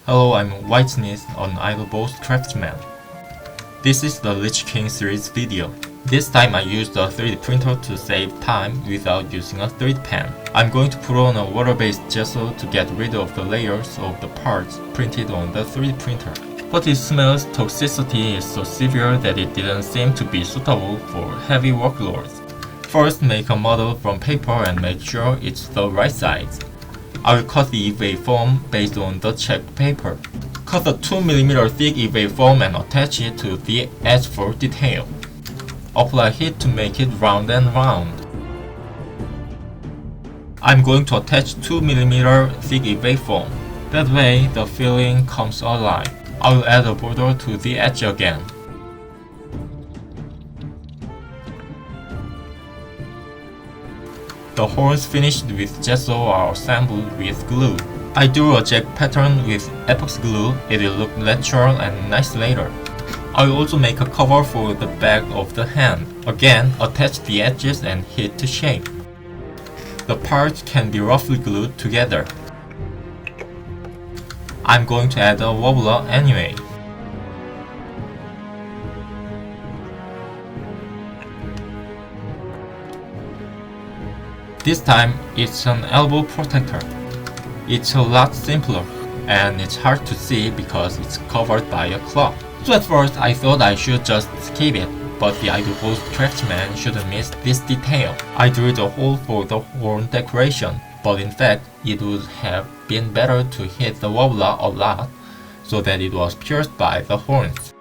Hello, I'm Whitesmith, an idle-boast craftsman. This is the Lich King series video. This time I used a 3D printer to save time without using a 3D pen. I'm going to put on a water-based gesso to get rid of the layers of the parts printed on the 3D printer. But it smells toxicity is so severe that it didn't seem to be suitable for heavy workloads. First, make a model from paper and make sure it's the right size. I will cut the EVA foam based on the checked paper. Cut a 2mm thick EVA foam and attach it to the edge for detail. Apply heat to make it round and round. I'm going to attach 2mm thick EVA foam. That way the filling comes alive. I will add a border to the edge again. The horns finished with gesso are assembled with glue. I drew a jack pattern with epoxy glue. It will look natural and nice later. I will also make a cover for the back of the hand. Again, attach the edges and heat to shape. The parts can be roughly glued together. I'm going to add a wobbler anyway. This time, it's an elbow protector. It's a lot simpler, and it's hard to see because it's covered by a cloth. So at first, I thought I should just skip it, but the idle-boast craftsman shouldn't miss this detail. I drilled a hole for the horn decoration, but in fact, it would have been better to hit the wobbler a lot, so that it was pierced by the horns.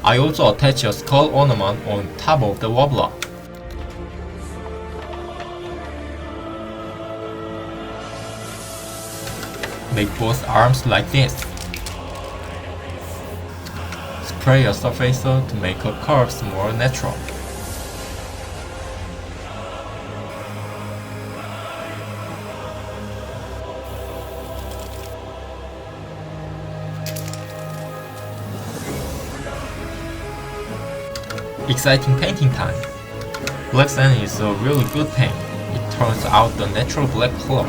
I also attach a skull ornament on top of the wobbler. Make both arms like this. Spray a surfacer to make the curves more natural. Exciting painting time! Black sand is a really good paint. It turns out the natural black color.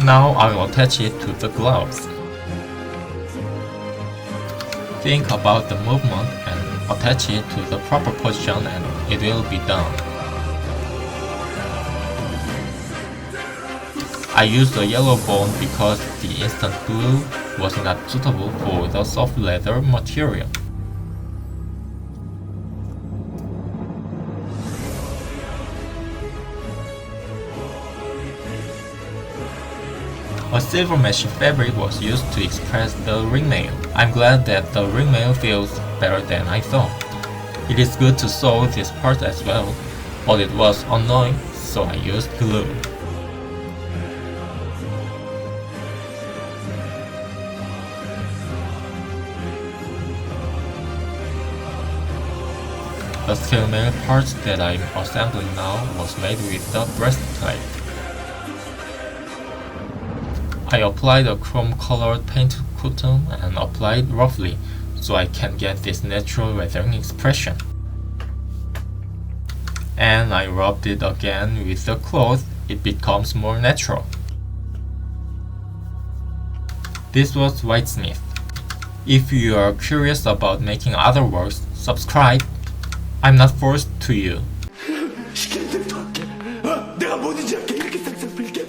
Now I will attach it to the gloves. Think about the movement and attach it to the proper position and it will be done. I used a yellow bone because the instant glue was not suitable for the soft leather material. A silver mesh fabric was used to express the ringmail. I'm glad that the ringmail feels better than I thought. It is good to sew this part as well, but it was annoying, so I used glue. The scale mail part that I'm assembling now was made with the breastplate. I applied a chrome-colored paint cotton and applied roughly so I can get this natural weathering expression. And I rubbed it again with the cloth, it becomes more natural. This was Whitesmith. If you are curious about making other works, subscribe. I'm not forced to you. 시키는 대로 할게. 내가 뭐든지 할게. 이렇게 싹싹 빌게.